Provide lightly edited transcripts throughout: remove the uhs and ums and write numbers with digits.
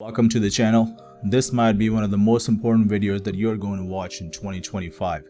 Welcome to the channel. This might be one of the most important videos that you're going to watch in 2025.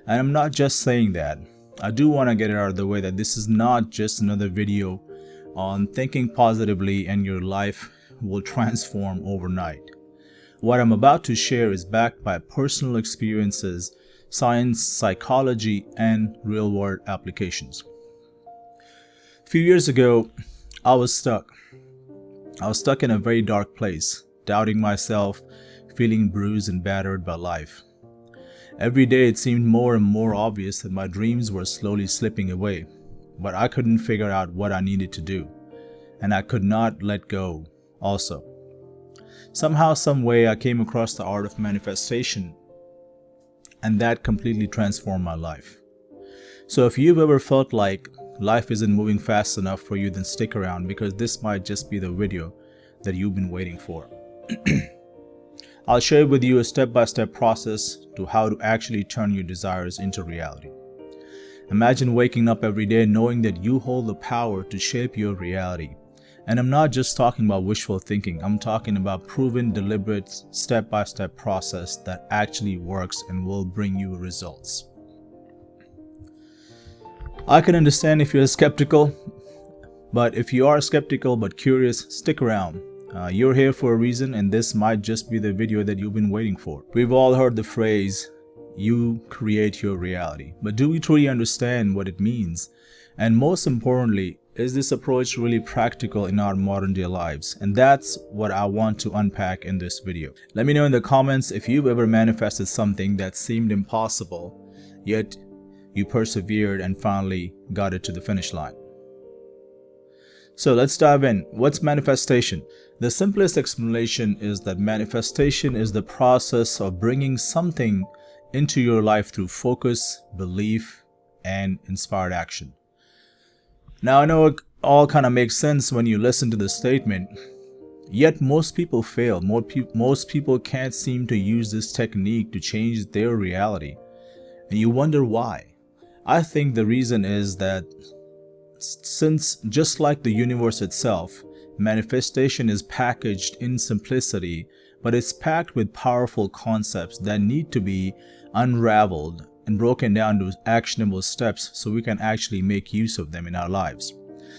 And I'm not just saying that. I do want to get it out of the way that this is not just another video on thinking positively and your life will transform overnight. What I'm about to share is backed by personal experiences, science, psychology, and real-world applications. A few years ago, I was stuck in a very dark place, doubting myself, feeling bruised and battered by life. Every day it seemed more and more obvious that my dreams were slowly slipping away, but I couldn't figure out what I needed to do, and I could not let go also. Somehow, some way, I came across the art of manifestation, and that completely transformed my life. So if you've ever felt like life isn't moving fast enough for you, then stick around, because this might just be the video that you've been waiting for. I'll share with you a step-by-step process to how to actually turn your desires into reality. Imagine waking up every day knowing that you hold the power to shape your reality. And I'm not just talking about wishful thinking, I'm talking about proven, deliberate, step-by-step process that actually works and will bring you results. I can understand if you're skeptical, but if you are skeptical but curious, stick around. You're here for a reason, and this might just be the video that you've been waiting for. We've all heard the phrase, you create your reality. But do we truly understand what it means? And most importantly, is this approach really practical in our modern day lives? And that's what I want to unpack in this video. Let me know in the comments if you've ever manifested something that seemed impossible, yet you persevered and finally got it to the finish line. So let's dive in. What's manifestation? The simplest explanation is that manifestation is the process of bringing something into your life through focus, belief, and inspired action. Now I know it all kind of makes sense when you listen to the statement, yet most people fail. Most people can't seem to use this technique to change their reality. And you wonder why. I think the reason is that since just like the universe itself, manifestation is packaged in simplicity, but it's packed with powerful concepts that need to be unraveled and broken down to actionable steps so we can actually make use of them in our lives.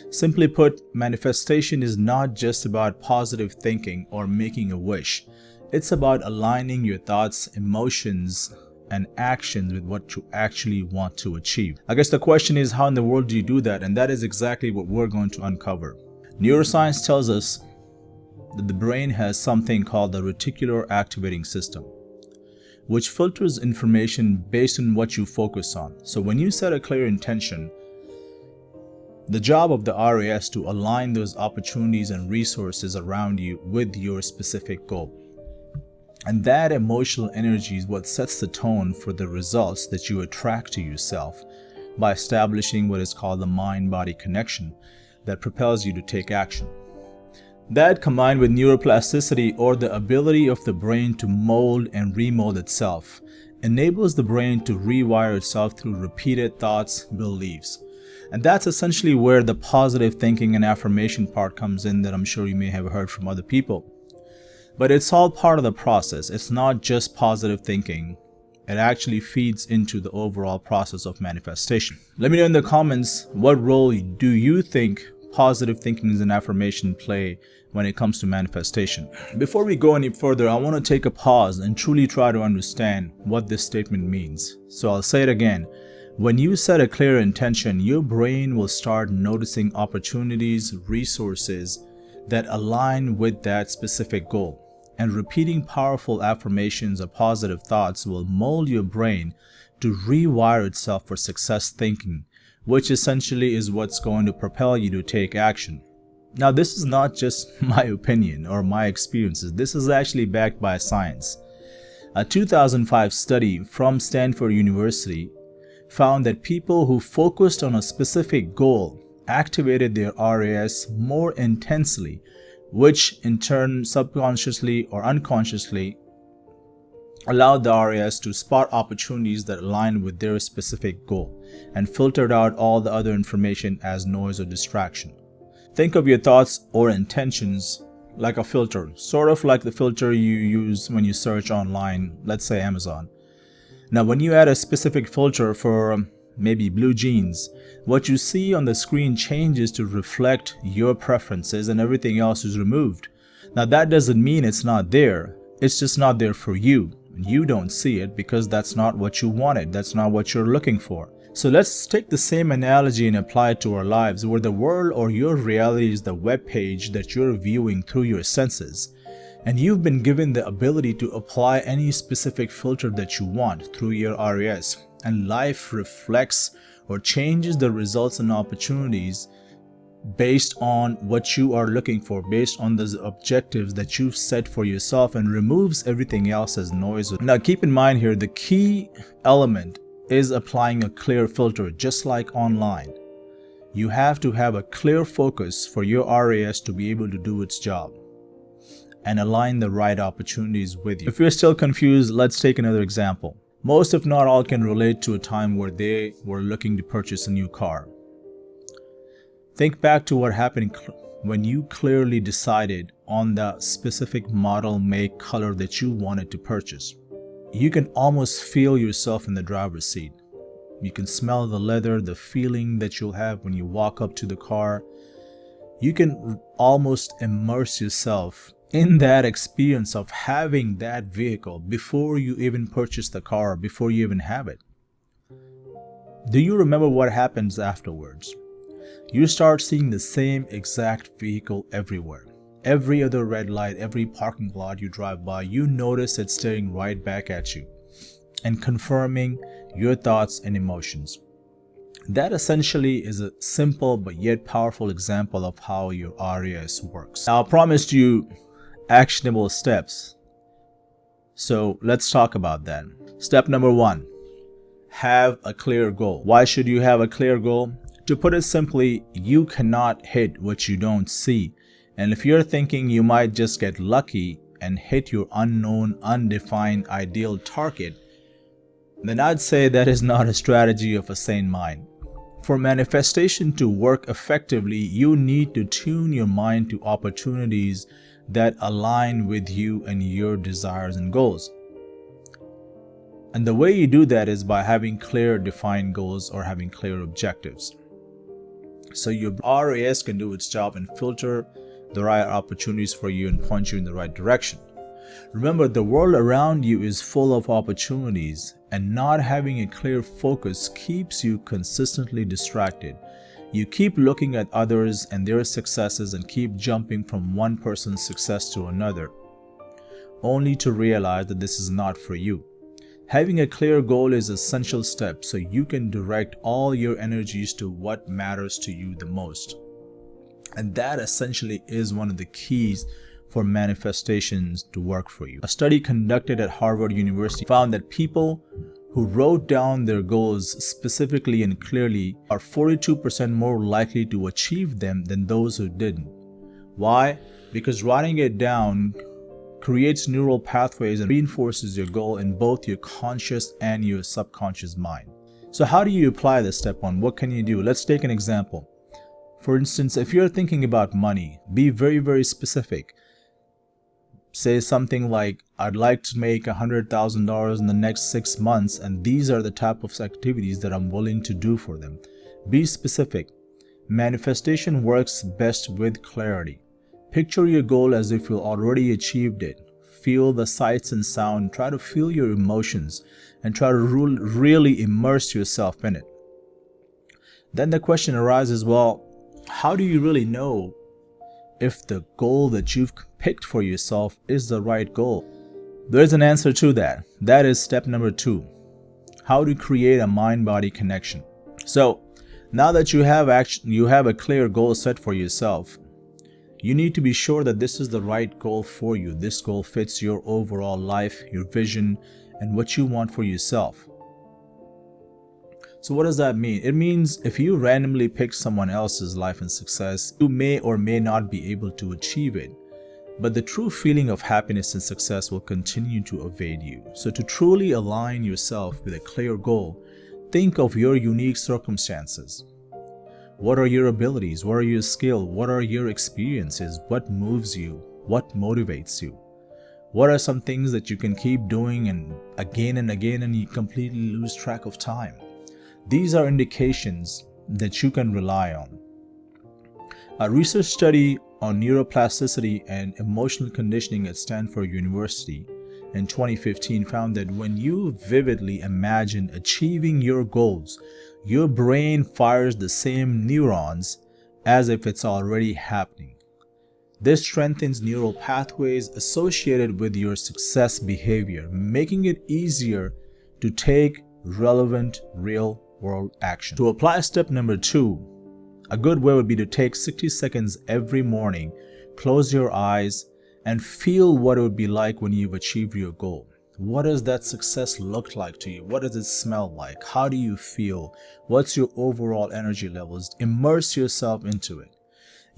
Simply put, manifestation is not just about positive thinking or making a wish. It's about aligning your thoughts, emotions, and actions with what you actually want to achieve. I guess the question is, how in the world do you do that? And that is exactly what we're going to uncover. Neuroscience tells us that the brain has something called the reticular activating system, which filters information based on what you focus on. So when you set a clear intention, the job of the RAS to align those opportunities and resources around you with your specific goal. And that emotional energy is what sets the tone for the results that you attract to yourself by establishing what is called the mind-body connection that propels you to take action. That, combined with neuroplasticity, or the ability of the brain to mold and remold itself, enables the brain to rewire itself through repeated thoughts, beliefs. And that's essentially where the positive thinking and affirmation part comes in that I'm sure you may have heard from other people. But it's all part of the process. It's not just positive thinking. It actually feeds into the overall process of manifestation. Let me know in the comments, what role do you think positive thinking and affirmation play when it comes to manifestation? Before we go any further, I want to take a pause and truly try to understand what this statement means. So I'll say it again. When you set a clear intention, your brain will start noticing opportunities, resources that align with that specific goal. And repeating powerful affirmations or positive thoughts will mold your brain to rewire itself for success thinking, which essentially is what's going to propel you to take action. Now, this is not just my opinion or my experiences. This is actually backed by science. A 2005 study from Stanford University found that people who focused on a specific goal activated their RAS more intensely, which in turn subconsciously or unconsciously allowed the RAS to spot opportunities that aligned with their specific goal and filtered out all the other information as noise or distraction. Think of your thoughts or intentions like a filter, sort of like the filter you use when you search online, let's say Amazon. Now, when you add a specific filter for maybe blue jeans, what you see on the screen changes to reflect your preferences and everything else is removed. Now, that doesn't mean it's not there. It's just not there for you. You don't see it because that's not what you wanted. That's not what you're looking for. So let's take the same analogy and apply it to our lives, where the world or your reality is the web page that you're viewing through your senses. And you've been given the ability to apply any specific filter that you want through your RAS. And life reflects or changes the results and opportunities based on what you are looking for, based on the objectives that you've set for yourself, and removes everything else as noise. Now keep in mind here, the key element is applying a clear filter. Just like online, you have to have a clear focus for your RAS to be able to do its job and align the right opportunities with you. If you're still confused, let's take another example. Most, if not all, can relate to a time where they were looking to purchase a new car. Think back to what happened when you clearly decided on the specific model, make, color that you wanted to purchase. You can almost feel yourself in the driver's seat. You can smell the leather, the feeling that you'll have when you walk up to the car. You can almost immerse yourself in that experience of having that vehicle before you even purchase the car, before you even have it. Do you remember what happens afterwards? You start seeing the same exact vehicle everywhere. Every other red light, every parking lot you drive by, you notice it staring right back at you and confirming your thoughts and emotions. That essentially is a simple but yet powerful example of how your RAS works. Now, I promised you actionable steps, so let's talk about that. Step number 1, have a clear goal. Why should you have a clear goal? To put it simply, you cannot hit what you don't see. And if you're thinking you might just get lucky and hit your unknown, undefined ideal target, then I'd say that is not a strategy of a sane mind. For manifestation to work effectively, you need to tune your mind to opportunities that align with you and your desires and goals. And the way you do that is by having clear, defined goals or having clear objectives. So your RAS can do its job and filter the right opportunities for you and point you in the right direction. Remember, the world around you is full of opportunities, and not having a clear focus keeps you consistently distracted. You keep looking at others and their successes and keep jumping from one person's success to another, only to realize that this is not for you. Having a clear goal is an essential step so you can direct all your energies to what matters to you the most. And that essentially is one of the keys for manifestations to work for you. A study conducted at Harvard University found that people who wrote down their goals specifically and clearly are 42% more likely to achieve them than those who didn't. Why? Because writing it down creates neural pathways and reinforces your goal in both your conscious and your subconscious mind. So how do you apply this? Step 1, what can you do? Let's take an example. For instance, if you're thinking about money, be very, very specific. Say something like, I'd like to make $100,000 in the next 6 months, and these are the type of activities that I'm willing to do for them. Be specific. Manifestation works best with clarity. Picture your goal as if you already achieved it. Feel the sights and sound. Try to feel your emotions and try to really immerse yourself in it. Then the question arises, well, how do you really know if the goal that you've picked for yourself is the right goal? There's an answer to that. That is step number 2. How to create a mind-body connection. So now that you have a clear goal set for yourself, you need to be sure that this is the right goal for you. This goal fits your overall life, your vision, and what you want for yourself. So what does that mean? It means if you randomly pick someone else's life and success, you may or may not be able to achieve it. But the true feeling of happiness and success will continue to evade you. So to truly align yourself with a clear goal, think of your unique circumstances. What are your abilities? What are your skills? What are your experiences? What moves you? What motivates you? What are some things that you can keep doing and again and you completely lose track of time? These are indications that you can rely on. A research study on neuroplasticity and emotional conditioning at Stanford University in 2015 found that when you vividly imagine achieving your goals, your brain fires the same neurons as if it's already happening. This strengthens neural pathways associated with your success behavior, making it easier to take relevant real-world action. To apply step number 2, a good way would be to take 60 seconds every morning, close your eyes, and feel what it would be like when you've achieved your goal. What does that success look like to you? What does it smell like? How do you feel? What's your overall energy levels? Immerse yourself into it.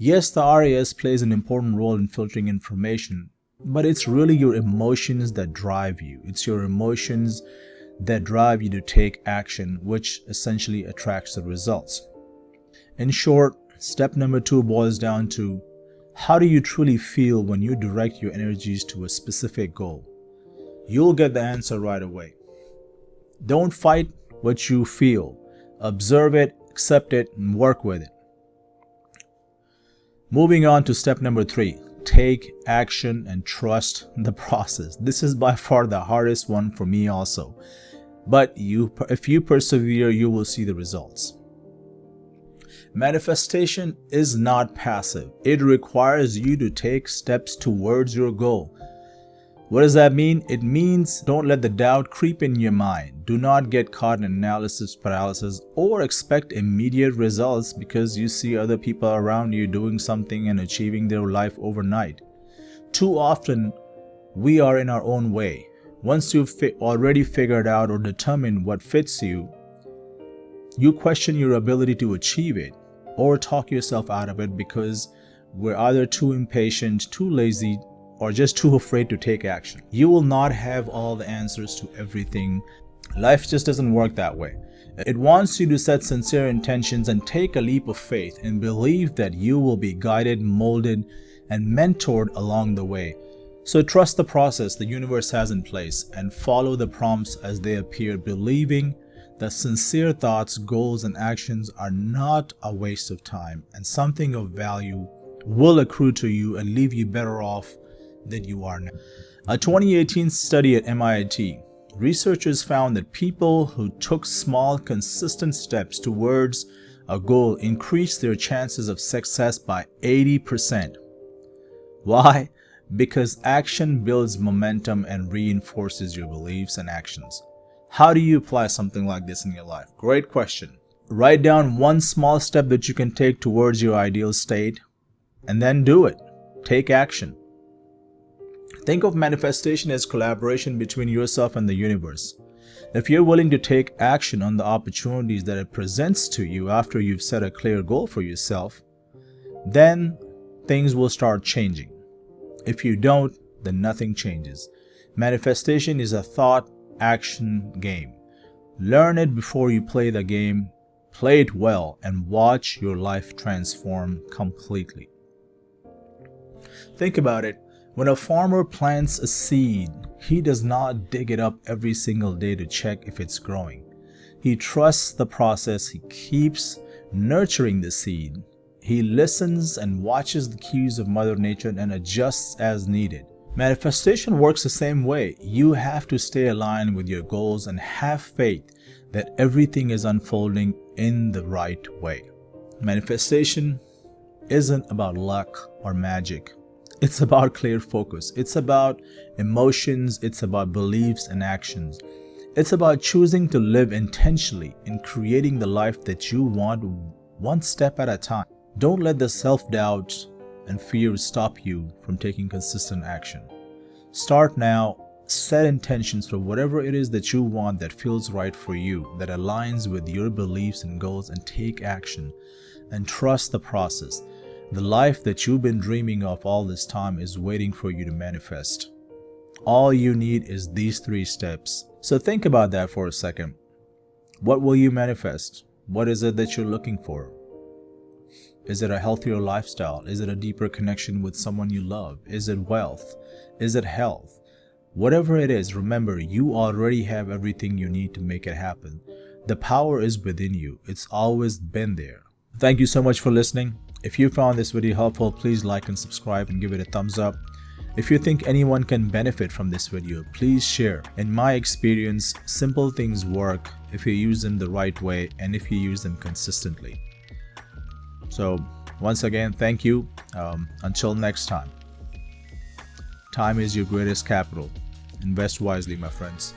Yes, the RAS plays an important role in filtering information, but it's really your emotions that drive you. It's your emotions that drive you to take action, which essentially attracts the results. In short, step number 2 boils down to, how do you truly feel when you direct your energies to a specific goal? You'll get the answer right away. Don't fight what you feel. Observe it, accept it, and work with it. Moving on to step number 3, take action and trust the process. This is by far the hardest one for me also. But if you persevere, you will see the results. Manifestation is not passive. It requires you to take steps towards your goal. What does that mean? It means don't let the doubt creep in your mind. Do not get caught in analysis paralysis or expect immediate results because you see other people around you doing something and achieving their life overnight. Too often, we are in our own way. Once you've already figured out or determined what fits you, you question your ability to achieve it or talk yourself out of it because we're either too impatient, too lazy, or just too afraid to take action. You will not have all the answers to everything. Life just doesn't work that way. It wants you to set sincere intentions and take a leap of faith and believe that you will be guided, molded, and mentored along the way. So trust the process the universe has in place and follow the prompts as they appear, believing that sincere thoughts, goals, and actions are not a waste of time and something of value will accrue to you and leave you better off than you are now. A 2018 study at MIT, researchers found that people who took small, consistent steps towards a goal increased their chances of success by 80%. Why? Because action builds momentum and reinforces your beliefs and actions. How do you apply something like this in your life? Great question. Write down one small step that you can take towards your ideal state and then do it. Take action. Think of manifestation as collaboration between yourself and the universe. If you're willing to take action on the opportunities that it presents to you after you've set a clear goal for yourself, then things will start changing. If you don't, then nothing changes. Manifestation is a thought-action game. Learn it before you play the game, play it well, and watch your life transform completely. Think about it. When a farmer plants a seed, he does not dig it up every single day to check if it's growing. He trusts the process. He keeps nurturing the seed. He listens and watches the cues of Mother Nature and adjusts as needed. Manifestation works the same way. You have to stay aligned with your goals and have faith that everything is unfolding in the right way. Manifestation isn't about luck or magic. It's about clear focus. It's about emotions. It's about beliefs and actions. It's about choosing to live intentionally and creating the life that you want one step at a time. Don't let the self-doubt and fear stop you from taking consistent action. Start now. Set intentions for whatever it is that you want that feels right for you, that aligns with your beliefs and goals, and take action and trust the process. The life that you've been dreaming of all this time is waiting for you to manifest. All you need is these 3 steps. So think about that for a second. What will you manifest? What is it that you're looking for? Is it a healthier lifestyle? Is it a deeper connection with someone you love? Is it wealth? Is it health? Whatever it is, remember, you already have everything you need to make it happen. The power is within you. It's always been there. Thank you so much for listening. If you found this video helpful, please like and subscribe and give it a thumbs up. If you think anyone can benefit from this video, please share. In my experience, simple things work if you use them the right way and if you use them consistently. So once again, thank you. Until next time. Time is your greatest capital. Invest wisely, my friends.